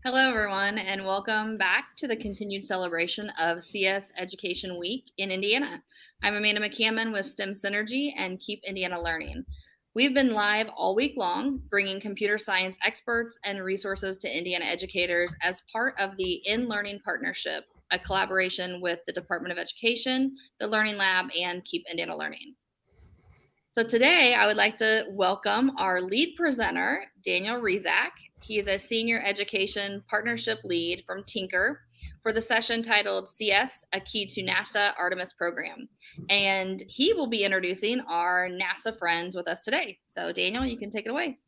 Hello, everyone, and welcome back to the continued celebration of CS Education Week in Indiana. I'm Amanda McCammon with STEM Synergy and Keep Indiana Learning. We've been live all week long, bringing computer science experts and resources to Indiana educators as part of the In Learning Partnership, a collaboration with the Department of Education, the Learning Lab, and Keep Indiana Learning. So today, I would like to welcome our lead presenter, Daniel Rizak. He is a Senior Education Partnership Lead from Tynker for the session titled CS, A Key to NASA Artemis Program. And he will be introducing our NASA friends with us today. So Daniel, you can take it away.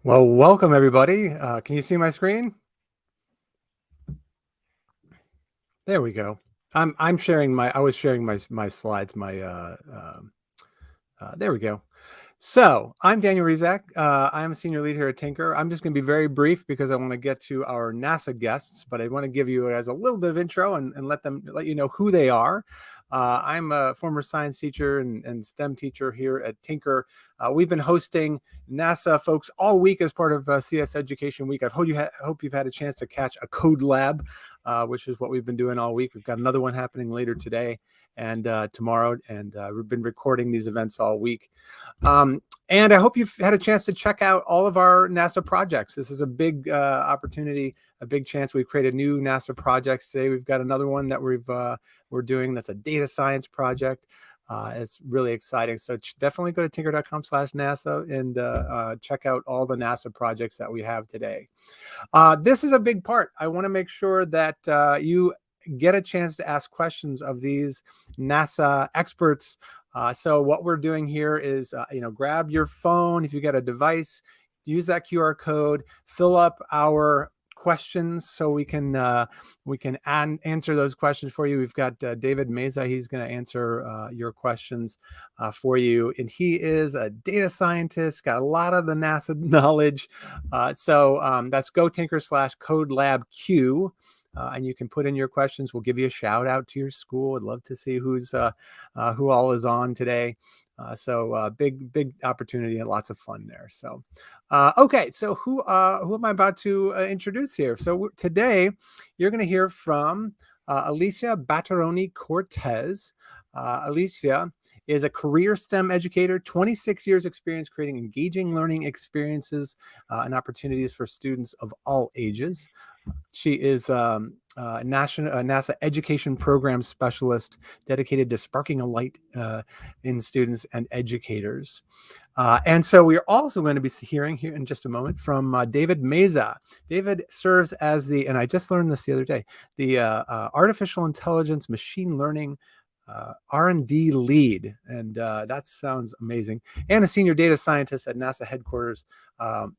Well, welcome everybody. Can you see my screen? There we go. I was sharing my slides, there we go. So I'm Daniel Rizak. I'm a senior lead here at Tynker. I'm just going to be very brief because I want to get to our NASA guests, but I want to give you guys a little bit of intro and let you know who they are. I'm a former science teacher and STEM teacher here at Tynker. We've been hosting NASA folks all week as part of CS Education Week. I hope you've had a chance to catch a CodeLab, which is what we've been doing all week. We've got another one happening later today and tomorrow, and we've been recording these events all week. And I hope you've had a chance to check out all of our NASA projects. This is a big opportunity, a big chance. We've created new NASA projects today. We've got another one that we're doing that's a data science project. It's really exciting. So definitely go to tynker.com/NASA and check out all the NASA projects that we have today. This is a big part. I want to make sure that you get a chance to ask questions of these NASA experts. So what we're doing here is, grab your phone. If you got a device, use that QR code, fill up our questions so we can answer those questions for you. We've got David Meza. He's going to answer your questions for you. And he is a data scientist, got a lot of the NASA knowledge. So that's GoTynker/CodeLabQ. And you can put in your questions. We'll give you a shout out to your school. I'd love to see who all is on today. So big opportunity and lots of fun there. So, okay. So who am I about to introduce here? So today you're going to hear from Alicia Baturoni Cortez. Alicia is a career STEM educator, 26 years experience creating engaging learning experiences and opportunities for students of all ages. She is a NASA education program specialist dedicated to sparking a light in students and educators. And so we are also going to be hearing here in just a moment from David Meza. David serves as and I just learned this the other day, the artificial intelligence machine learning R&D lead, and that sounds amazing, and a senior data scientist at NASA headquarters,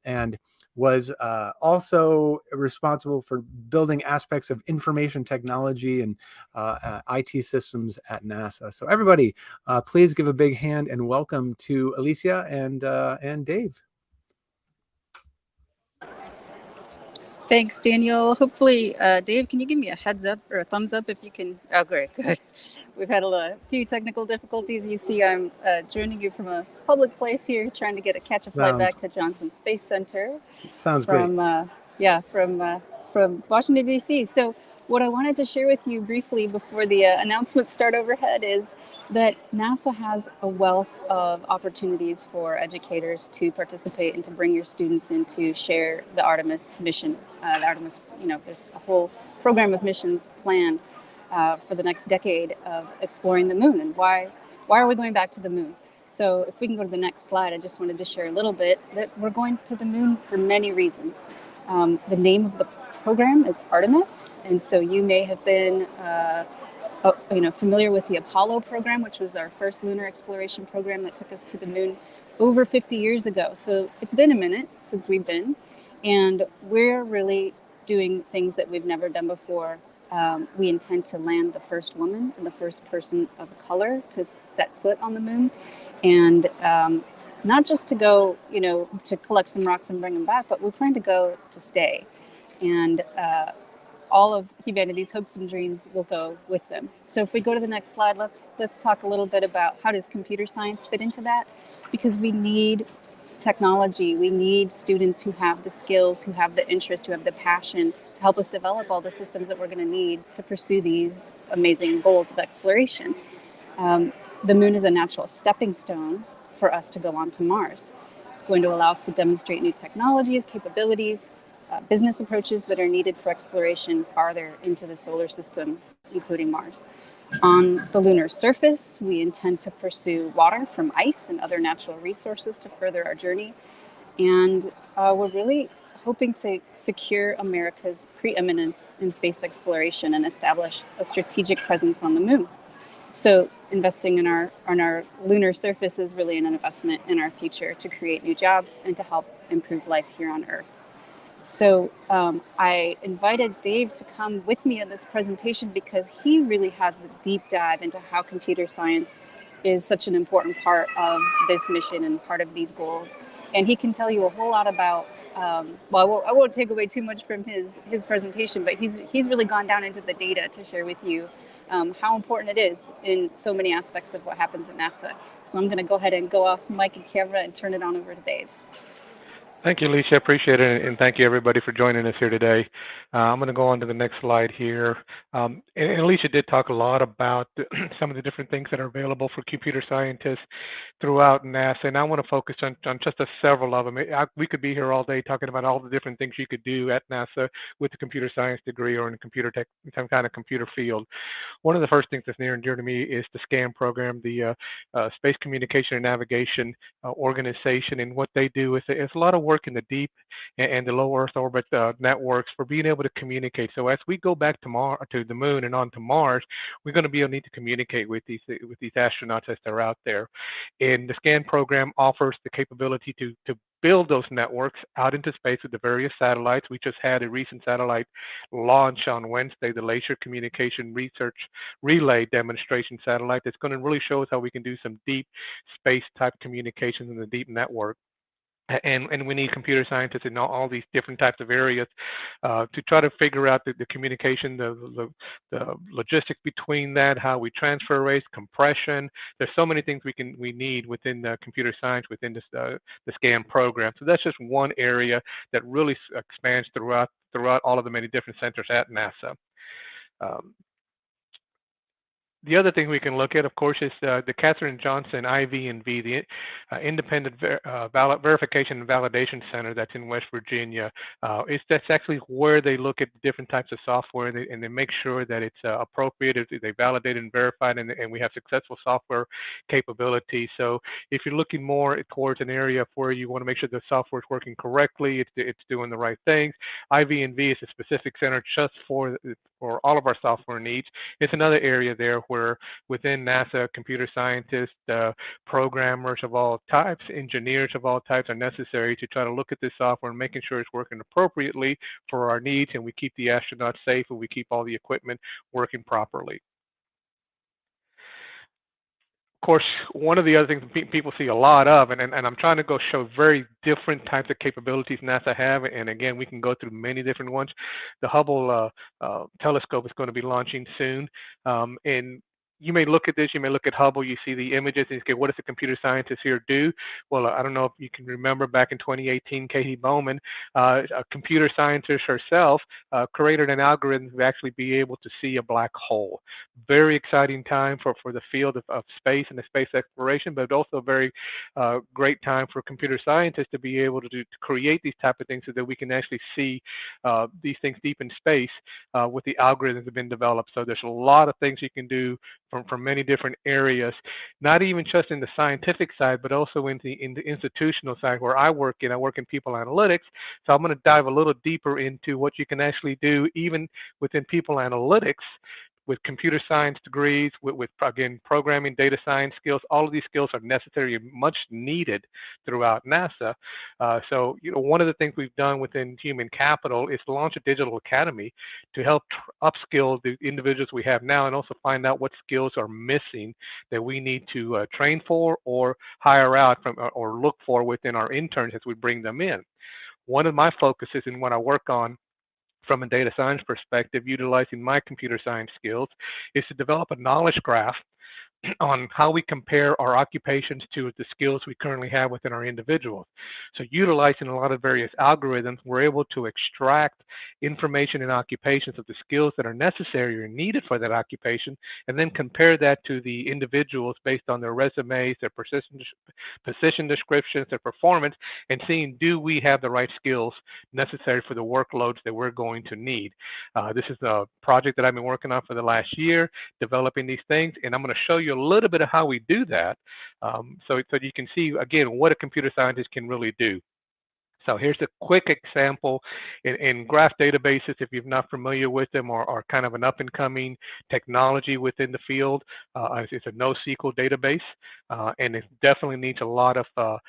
and was also responsible for building aspects of information technology and IT systems at NASA. So everybody, please give a big hand and welcome to Alicia and Dave. Thanks, Daniel. Hopefully, Dave, can you give me a heads up or a thumbs up if you can? Oh, great, good. We've had a few technical difficulties. You see, I'm joining you from a public place here, trying to catch a flight back to Johnson Space Center. Sounds great. From Washington, D.C. So what I wanted to share with you briefly before the announcements start overhead is that NASA has a wealth of opportunities for educators to participate and to bring your students in to share the Artemis mission. The Artemis, there's a whole program of missions planned for the next decade of exploring the moon. And why are we going back to the moon? So if we can go to the next slide, I just wanted to share a little bit that we're going to the moon for many reasons. The name of the program is Artemis, and so you may have been familiar with the Apollo program, which was our first lunar exploration program that took us to the moon over 50 years ago. So it's been a minute since we've been, and we're really doing things that we've never done before. We intend to land the first woman and the first person of color to set foot on the moon, and not just to go, to collect some rocks and bring them back, but we plan to go to stay. And all of humanity's hopes and dreams will go with them. So if we go to the next slide, let's talk a little bit about how does computer science fit into that, because we need technology. We need students who have the skills, who have the interest, who have the passion to help us develop all the systems that we're going to need to pursue these amazing goals of exploration. The moon is a natural stepping stone for us to go on to Mars. It's going to allow us to demonstrate new technologies, capabilities, business approaches that are needed for exploration farther into the solar system, including Mars. On the lunar surface, we intend to pursue water from ice and other natural resources to further our journey. And we're really hoping to secure America's preeminence in space exploration and establish a strategic presence on the moon. So investing in our lunar surface is really an investment in our future to create new jobs and to help improve life here on Earth. So I invited Dave to come with me in this presentation because he really has the deep dive into how computer science is such an important part of this mission and part of these goals. And he can tell you a whole lot about, I won't take away too much from his presentation, but he's really gone down into the data to share with you how important it is in so many aspects of what happens at NASA. So I'm going to go ahead and go off mic and camera and turn it on over to Dave. Thank you, Alicia. Appreciate it, and thank you everybody for joining us here today. I'm going to go on to the next slide here. And Alicia did talk a lot about some of the different things that are available for computer scientists throughout NASA, and I want to focus on just several of them. We could be here all day talking about all the different things you could do at NASA with a computer science degree or in a computer tech, some kind of computer field. One of the first things that's near and dear to me is the SCAN program, the Space Communication and Navigation Organization, and what they do is it's a lot of work in the deep and the low Earth orbit networks for being able to communicate. So as we go back to the moon and on to Mars, we're going to be able to need to communicate with these astronauts as they're out there. And the SCAN program offers the capability to build those networks out into space with the various satellites. We just had a recent satellite launch on Wednesday, the Laser Communication Research Relay Demonstration Satellite. That's going to really show us how we can do some deep space type communications in the deep network. And we need computer scientists in all these different types of areas to try to figure out the communication, the logistics between that, how we transfer rates, compression. There's so many things we need within computer science within the SCAN program. So that's just one area that really expands throughout all of the many different centers at NASA. The other thing we can look at, of course, is the Katherine Johnson IV&V, the Independent Verification and Validation Center that's in West Virginia. That's actually where they look at different types of software and they make sure that it's appropriate, they validate and verify, and we have successful software capability. So if you're looking more towards an area where you want to make sure the software is working correctly, it's doing the right things, IV&V is a specific center just for all of our software needs. It's another area there where within NASA, computer scientists, programmers of all types, engineers of all types are necessary to try to look at this software and making sure it's working appropriately for our needs, and we keep the astronauts safe and we keep all the equipment working properly. Of course, one of the other things people see a lot of, and I'm trying to go show very different types of capabilities NASA have, and again, we can go through many different ones. The Hubble telescope is going to be launching soon, and you may look at this, you may look at Hubble, you see the images, and you say, what does a computer scientist here do? Well, I don't know if you can remember back in 2018, Katie Bowman, a computer scientist herself, created an algorithm to actually be able to see a black hole. Very exciting time for the field of space and the space exploration, but also a very great time for computer scientists to be able to create these type of things so that we can actually see these things deep in space with the algorithms that have been developed. So there's a lot of things you can do from many different areas, not even just in the scientific side, but also in the institutional side where I work in. I work in people analytics. So I'm going to dive a little deeper into what you can actually do even within people analytics with computer science degrees, with again, programming, data science skills. All of these skills are necessary and much needed throughout NASA. So, one of the things we've done within human capital is to launch a digital academy to help upskill the individuals we have now and also find out what skills are missing that we need to train for or hire out from or look for within our interns as we bring them in. One of my focuses in what I work on from a data science perspective, utilizing my computer science skills, is to develop a knowledge graph on how we compare our occupations to the skills we currently have within our individuals. So utilizing a lot of various algorithms, we're able to extract information in occupations of the skills that are necessary or needed for that occupation, and then compare that to the individuals based on their resumes, their position descriptions, their performance, and seeing, do we have the right skills necessary for the workloads that we're going to need. This is a project that I've been working on for the last year, developing these things, and I'm going to show you a little bit of how we do that, so you can see again what a computer scientist can really do. So here's a quick example in graph databases. If you're not familiar with them, or kind of an up-and-coming technology within the field, it's a NoSQL database, and it definitely needs a lot of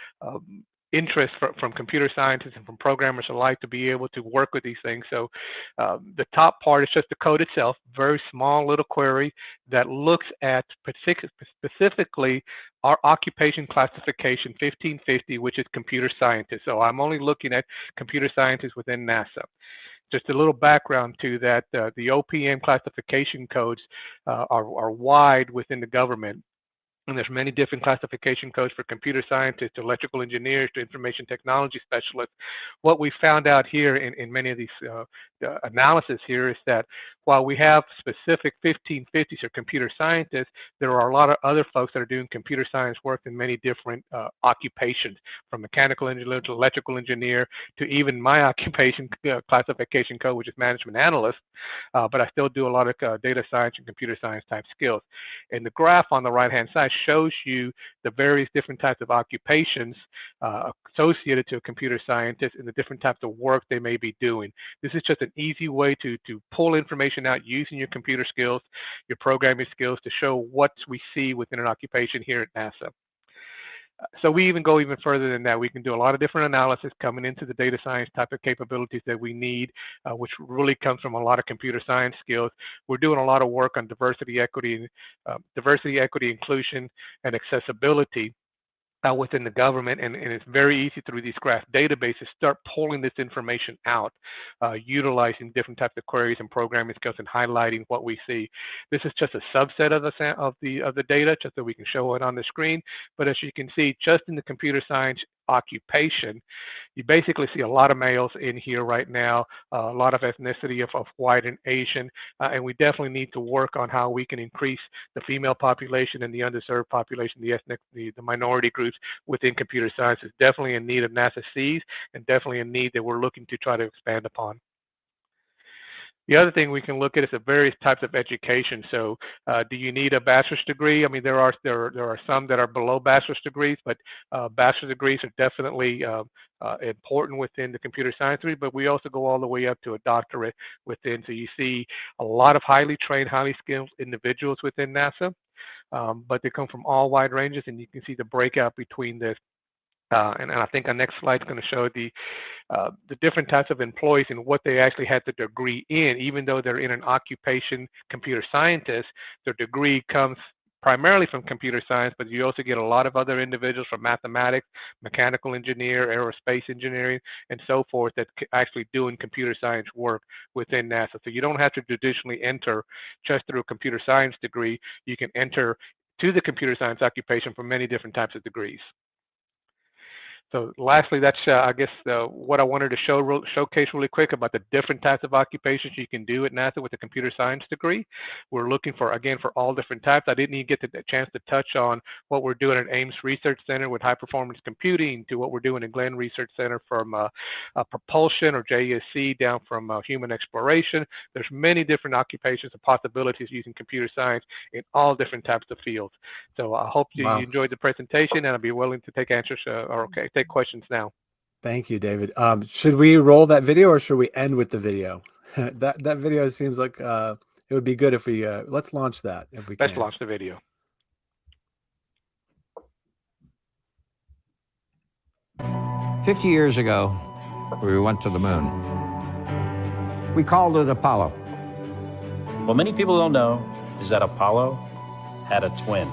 interest from computer scientists and from programmers alike to be able to work with these things. So the top part is just the code itself, very small little query that looks at specifically our occupation classification 1550, which is computer scientists. So I'm only looking at computer scientists within NASA. Just a little background to that, the OPM classification codes are wide within the government. And there's many different classification codes for computer scientists, to electrical engineers, to information technology specialists. What we found out here in many of these analysis here is that while we have specific 1550s or computer scientists, there are a lot of other folks that are doing computer science work in many different occupations, from mechanical engineer to electrical engineer to even my occupation classification code, which is management analyst. But I still do a lot of data science and computer science type skills. And the graph on the right-hand side shows you the various different types of occupations associated to a computer scientist and the different types of work they may be doing. This is just an easy way to pull information out using your computer skills, your programming skills, to show what we see within an occupation here at NASA. So we even go even further than that. We can do a lot of different analysis coming into the data science type of capabilities that we need, which really comes from a lot of computer science skills. We're doing a lot of work on diversity, equity, inclusion, and accessibility within the government, and it's very easy through these graph databases start pulling this information out, utilizing different types of queries and programming skills and highlighting what we see. This is just a subset of the data, just so we can show it on the screen. But as you can see, just in the computer science occupation, you basically see a lot of males in here right now, a lot of ethnicity of white and Asian, and we definitely need to work on how we can increase the female population and the underserved population, the minority groups within computer science. Is definitely a need of NASA sees, and definitely a need that we're looking to try to expand upon. The other thing we can look at is the various types of education. So do you need a bachelor's degree? I mean, there are some that are below bachelor's degrees, but bachelor's degrees are definitely important within the computer science degree, but we also go all the way up to a doctorate within. So you see a lot of highly trained, highly skilled individuals within NASA, but they come from all wide ranges, and you can see the breakout between this. And I think our next slide is going to show the different types of employees and what they actually had the degree in. Even though they're in an occupation computer scientist, their degree comes primarily from computer science, but you also get a lot of other individuals from mathematics, mechanical engineer, aerospace engineering, and so forth that actually doing computer science work within NASA. So you don't have to traditionally enter just through a computer science degree. You can enter to the computer science occupation from many different types of degrees. So lastly, that's I guess what I wanted to showcase really quick about the different types of occupations you can do at NASA with a computer science degree. We're looking for, again, for all different types. I didn't even get the chance to touch on what we're doing at Ames Research Center with high performance computing, to what we're doing at Glenn Research Center from propulsion or JSC down from human exploration. There's many different occupations and possibilities using computer science in all different types of fields. So I hope you enjoyed the presentation, and I'll be willing to take answers take questions now. Thank you, David. Should we roll that video, or should we end with the video? that video seems like it would be good if we let's launch that if we can. Let's launch the video. "50 years ago, we went to the moon. We called it Apollo. What many people don't know is that Apollo had a twin.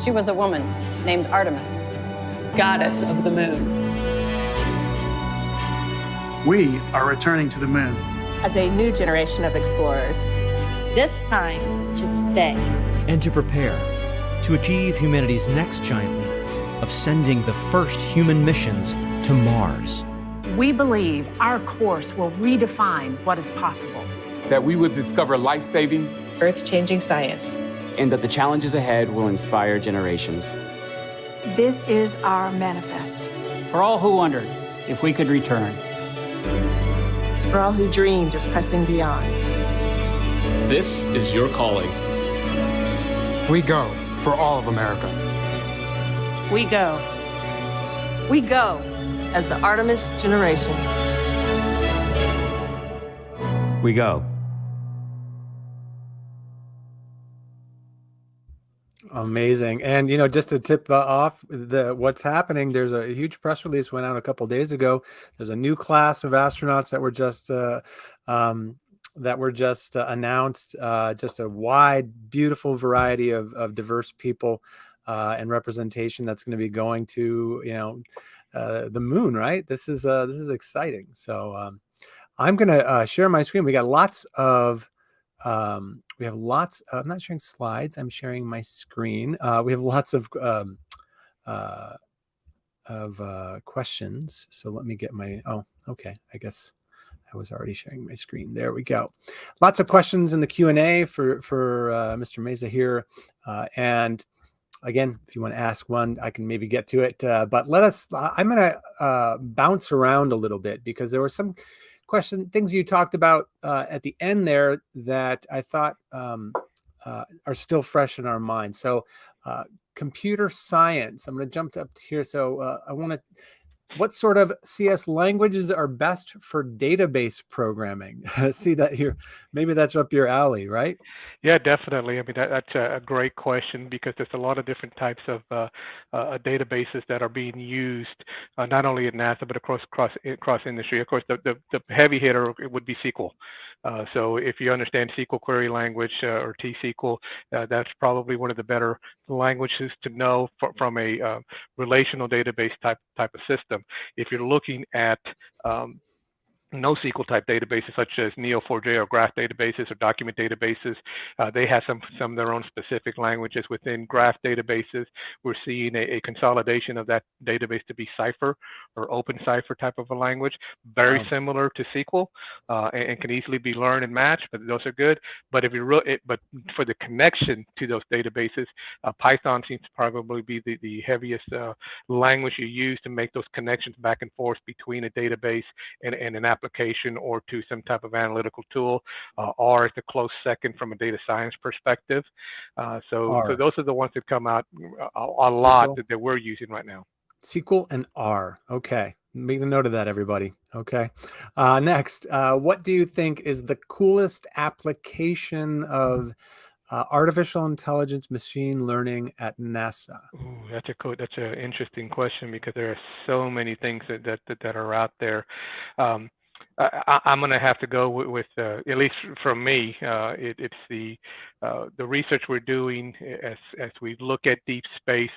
She was a woman named Artemis, goddess of the moon. We are returning to the moon as a new generation of explorers. This time to stay. And to prepare to achieve humanity's next giant leap of sending the first human missions to Mars. We believe our course will redefine what is possible. That we would discover life-saving, earth-changing science. And that the challenges ahead will inspire generations. This is our manifest. For all who wondered if we could return. For all who dreamed of pressing beyond. This is your calling. We go for all of America. We go. We go as the Artemis generation. We go. Amazing. And, you know, just to tip off what's happening, there's a huge press release went out a couple of days ago. There's a new class of astronauts that were just announced, just a wide, beautiful variety of diverse people and representation that's going to be going to, you know, the moon, right? This is exciting. So I'm going to share my screen. We got lots of I'm not sharing slides. I'm sharing my screen. We have lots of questions. So let me get my, okay. I guess I was already sharing my screen. There we go. Lots of questions in the Q&A for Mr. Meza here. And again, if you want to ask one, I can maybe get to it. But I'm going to bounce around a little bit because there were some things you talked about at the end there that I thought are still fresh in our mind. So computer science, I'm going to jump up here. So what sort of CS languages are best for database programming? See that here, maybe that's up your alley, right? Yeah, definitely. I mean, that's a great question because there's a lot of different types of databases that are being used, not only at NASA, but across industry. Of course, the heavy hitter would be SQL. So if you understand SQL query language or T-SQL, that's probably one of the better languages to know from a relational database type of system. If you're looking at NoSQL type databases such as Neo4j or graph databases or document databases, they have some of their own specific languages within graph databases. We're seeing a consolidation of that database to be Cypher or Open Cypher type of a language, very similar to SQL and can easily be learned and matched, but those are good. But if you but for the connection to those databases, Python seems to probably be the heaviest language you use to make those connections back and forth between a database and an application or to some type of analytical tool. R is the close second from a data science perspective. So those are the ones that come out a lot that we're using right now. SQL and R. Okay. Make a note of that, everybody. Okay. Next, what do you think is the coolest application of artificial intelligence machine learning at NASA? Ooh, that's an interesting question because there are so many things that are out there. I'm going to have to go with at least from me. It's the research we're doing as we look at deep space,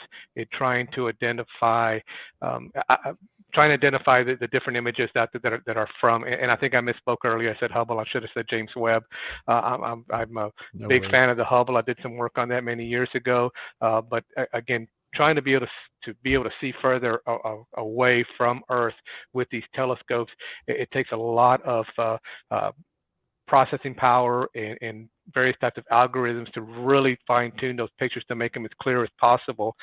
trying to identify the different images that are from. And I think I misspoke earlier. I said Hubble. I should have said James Webb. I'm a big fan of the Hubble. I did some work on that many years ago. But again, trying to be able to see further away from Earth with these telescopes, it takes a lot of processing power and various types of algorithms to really fine-tune those pictures to make them as clear as possible.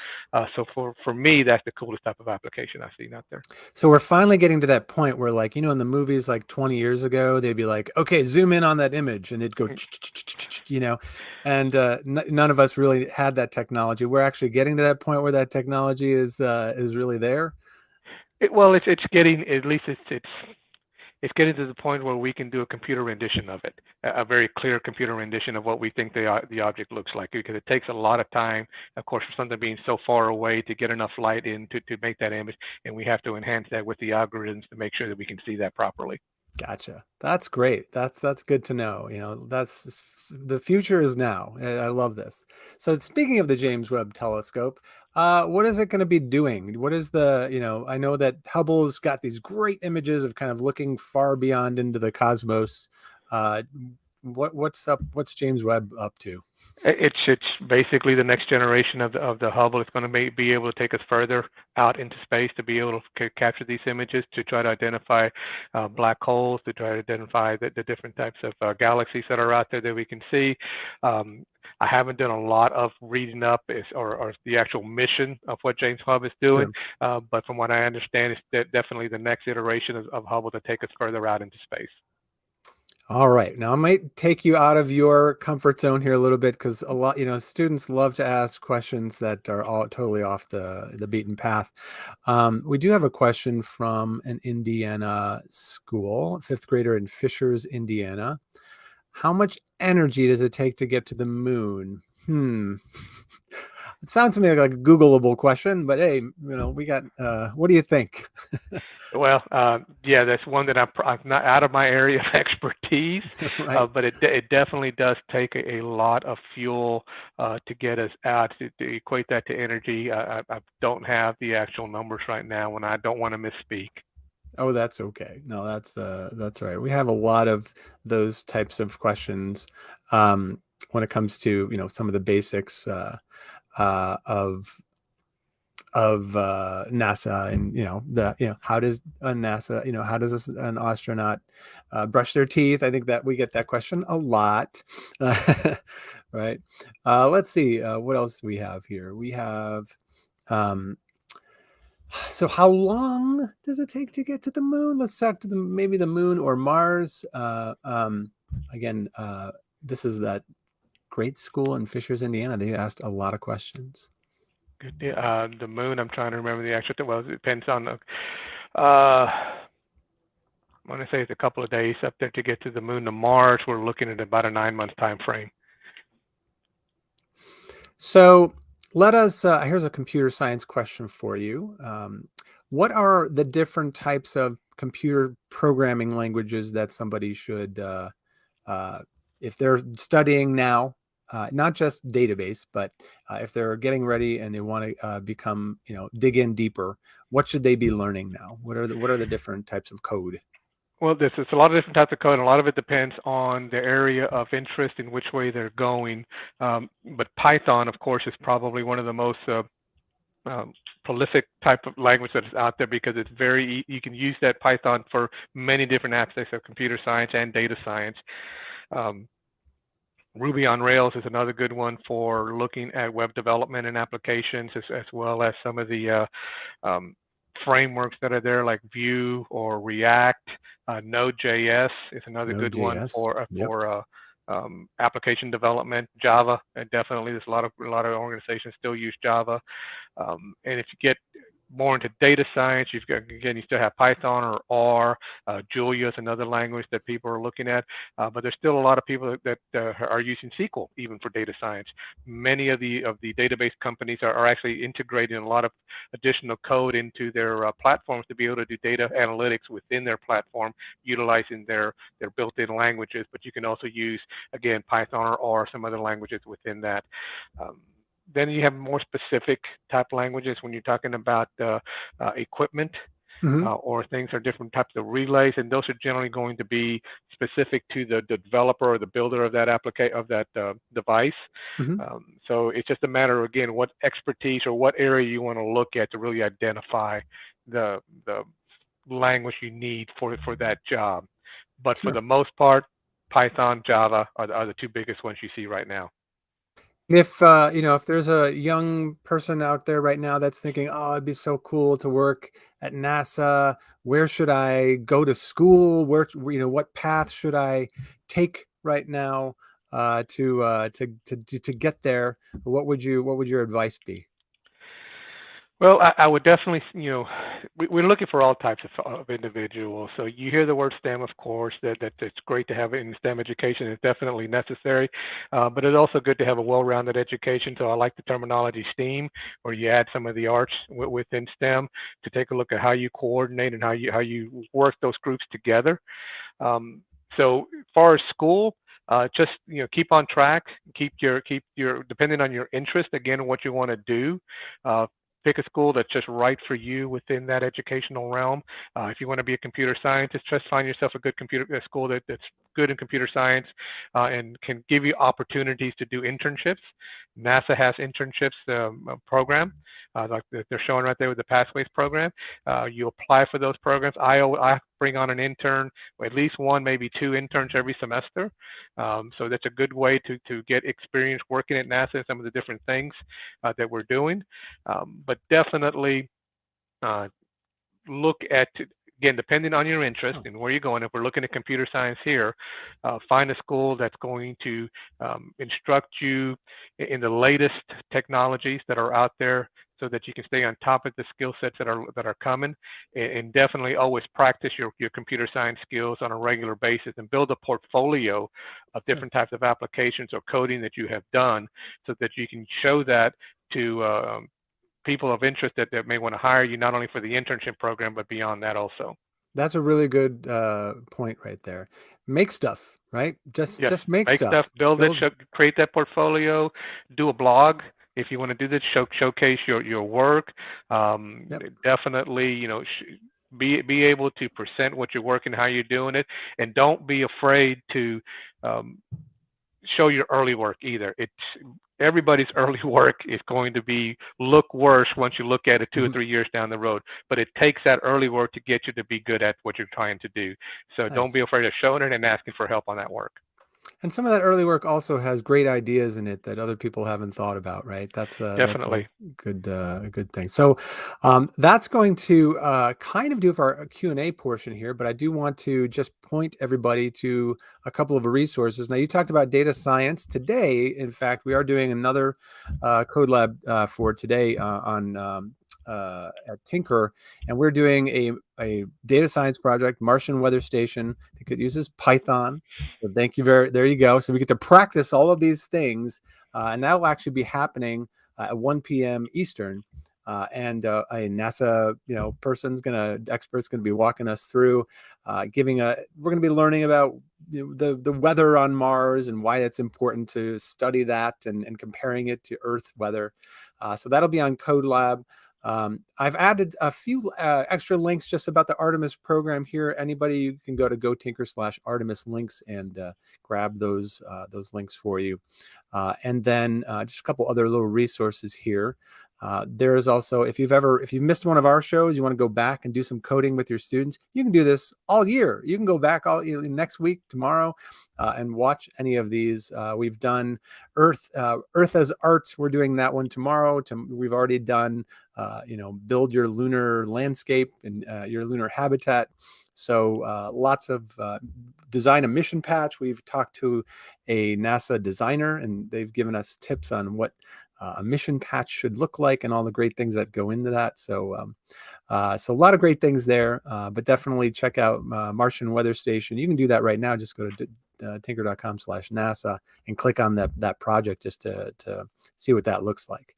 So for me, that's the coolest type of application I've seen out there. So we're finally getting to that point where, like, in the movies like 20 years ago, they'd be like, okay, zoom in on that image, and they'd go, and none of us really had that technology. We're actually getting to that point where that technology is really there. It's getting, at least it's getting to the point where we can do a computer rendition of it, a very clear computer rendition of what we think the object looks like, because it takes a lot of time, of course, for something being so far away to get enough light in to make that image, and we have to enhance that with the algorithms to make sure that we can see that properly. Gotcha. That's great. That's good to know. That's the future is now. I love this. So speaking of the James Webb Telescope, what is it going to be doing? What is I know that Hubble's got these great images of kind of looking far beyond into the cosmos. What's up? What's James Webb up to? It's basically the next generation of the Hubble. It's going to be able to take us further out into space to be able to capture these images, to try to identify black holes, to try to identify the different types of galaxies that are out there that we can see. I haven't done a lot of reading up or the actual mission of what James Webb is doing, but from what I understand, it's definitely the next iteration of Hubble to take us further out into space. All right. Now I might take you out of your comfort zone here a little bit, because a lot, students love to ask questions that are all totally off the beaten path. We do have a question from an Indiana school, 5th grader in Fishers, Indiana. How much energy does it take to get to the moon? It sounds to me like a Googleable question, but hey, we got, what do you think? Well, yeah, that's one that I'm not out of my area of expertise, Right. but it definitely does take a lot of fuel to get us out. To equate that to energy, I don't have the actual numbers right now, and I don't want to misspeak. Oh, that's okay. No, that's all right. We have a lot of those types of questions when it comes to some of the basics of NASA, and how does NASA, how does an astronaut brush their teeth? I think that we get that question a lot. Right. Let's see what else we have here. We have so how long does it take to get to the moon? Let's talk to maybe the moon or Mars. Again, this is that great school in Fishers, Indiana. They asked a lot of questions. Good. The moon, I'm trying to remember the actual, well, it depends on the, I want to say it's a couple of days up there to get to the moon. To Mars, we're looking at about a 9-month time frame. So let us, here's a computer science question for you. What are the different types of computer programming languages that somebody should, if they're studying now, not just database, but if they're getting ready and they want to become, dig in deeper, what should they be learning now? What are the different types of code? Well, there's a lot of different types of code, and a lot of it depends on the area of interest in which way they're going. But Python, of course, is probably one of the most prolific type of language that is out there, because it's you can use that Python for many different aspects of computer science and data science. Ruby on Rails is another good one for looking at web development and applications, as well as some of the frameworks that are there, like Vue or React. Node.js is another good one for application development. Java, definitely, there's a lot of organizations still use Java. And if you get more into data science, you've got, again, you still have Python or R. Julia is another language that people are looking at, but there's still a lot of people that are using SQL even for data science. Many of the database companies are actually integrating a lot of additional code into their platforms to be able to do data analytics within their platform, utilizing their built-in languages. But you can also use, again, Python or R, some other languages within that. Then you have more specific type languages when you're talking about equipment, or things are different types of relays, and those are generally going to be specific to the developer or the builder of that device. So it's just a matter of, again, what expertise or what area you want to look at to really identify the language you need for that job. But for the most part, Python, Java are the two biggest ones you see right now. If if there's a young person out there right now that's thinking, oh, it'd be so cool to work at NASA, where should I go to school? What path should I take right now to get there? What would your advice be? Well, I would definitely, we're looking for all types of individuals. So you hear the word STEM, of course, that it's great to have it in STEM education. It's definitely necessary, but it's also good to have a well-rounded education. So I like the terminology STEAM, where you add some of the arts within STEM to take a look at how you coordinate and how you work those groups together. So as far as school, just keep on track, keep your depending on your interest, again, what you want to do. Pick a school that's just right for you within that educational realm. If you want to be a computer scientist, just find yourself a school that's good in computer science and can give you opportunities to do internships. NASA has internships program, like they're showing right there with the Pathways program. You apply for those programs. I bring on an intern, at least one, maybe two interns every semester. So that's a good way to get experience working at NASA and some of the different things that we're doing. But definitely look at, again, depending on your interest and where you're going. If we're looking at computer science here, find a school that's going to instruct you in the latest technologies that are out there, so that you can stay on top of the skill sets that are coming, and definitely always practice your computer science skills on a regular basis and build a portfolio of different types of applications or coding that you have done, so that you can show that to people of interest that may want to hire you, not only for the internship program, but beyond that also. That's a really good point right there. Make stuff, right? Just make stuff. Build it, create that portfolio, do a blog. If you want to do this, showcase your work. Definitely, be able to present what you're working, how you're doing it, and don't be afraid to show your early work either. Everybody's early work is going to look worse once you look at it 2 or 3 years down the road. But it takes that early work to get you to be good at what you're trying to do. So don't be afraid of showing it and asking for help on that work. And some of that early work also has great ideas in it that other people haven't thought about, right? That's definitely a good thing. So that's going to kind of do for our Q&A portion here, but I do want to just point everybody to a couple of resources. Now, you talked about data science today. In fact, we are doing another CodeLab for today at Tynker, and we're doing a data science project, Martian weather station. I think it uses Python. So thank you there you go. So we get to practice all of these things, and that will actually be happening at 1 p.m. Eastern. And a NASA expert's gonna be walking us through, we're gonna be learning about the weather on Mars and why it's important to study that and comparing it to Earth weather. So that'll be on CodeLab. I've added a few extra links just about the Artemis program here. Anybody, you can go to GoTynker/Artemis links and grab those links for you. And then just a couple other little resources here. There is also, if you've missed one of our shows, you want to go back and do some coding with your students, you can do this all year. You can go back next week, tomorrow, and watch any of these. We've done Earth as Art. We're doing that one tomorrow. We've already done, build your lunar landscape and your lunar habitat. So lots of design a mission patch. We've talked to a NASA designer, and they've given us tips on what a mission patch should look like and all the great things that go into that. So so a lot of great things there, but definitely check out Martian Weather Station. You can do that right now. Just go to tynker.com/NASA and click on that project just to see what that looks like.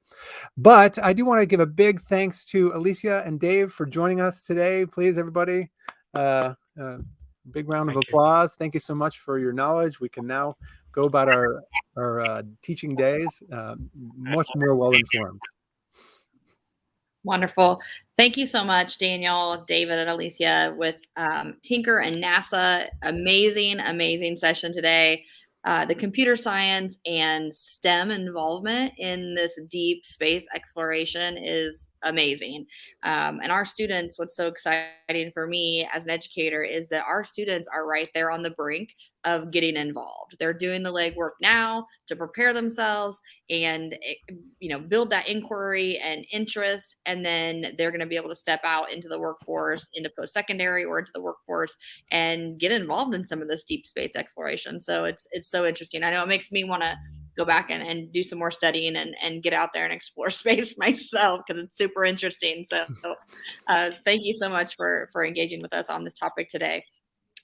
But I do want to give a big thanks to Alicia and Dave for joining us today. Please, everybody, big round of applause. Thank you so much for your knowledge. We can now go about our teaching days much more well-informed. Wonderful. Thank you so much, Daniel, David, and Alicia with Tynker and NASA. Amazing, amazing session today. The computer science and STEM involvement in this deep space exploration is amazing. And our students, what's so exciting for me as an educator is that our students are right there on the brink of getting involved. They're doing the legwork now to prepare themselves and build that inquiry and interest, and then they're going to be able to step out into the workforce, into post-secondary or into the workforce, and get involved in some of this deep space exploration. So it's so interesting. I know it makes me want to go back and do some more studying and get out there and explore space myself because it's super interesting. So thank you so much for engaging with us on this topic today.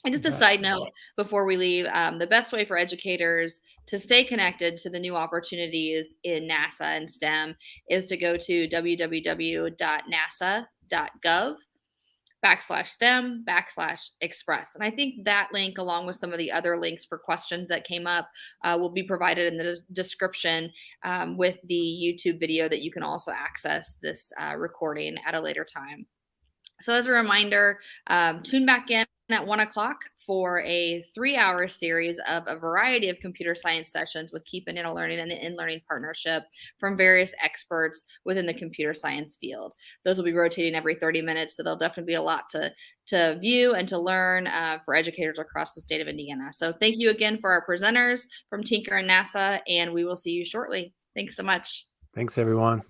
And just a side note before we leave, the best way for educators to stay connected to the new opportunities in NASA and STEM is to go to www.nasa.gov/STEM/Express. And I think that link, along with some of the other links for questions that came up, will be provided in the description with the YouTube video that you can also access this recording at a later time. So as a reminder, tune back in at 1 o'clock for a 3-hour series of a variety of computer science sessions with Keep Indiana Learning and the InLearning Partnership from various experts within the computer science field. Those will be rotating every 30 minutes, so there'll definitely be a lot to view and to learn for educators across the state of Indiana. So thank you again for our presenters from Tynker and NASA, and we will see you shortly. Thanks so much. Thanks, everyone.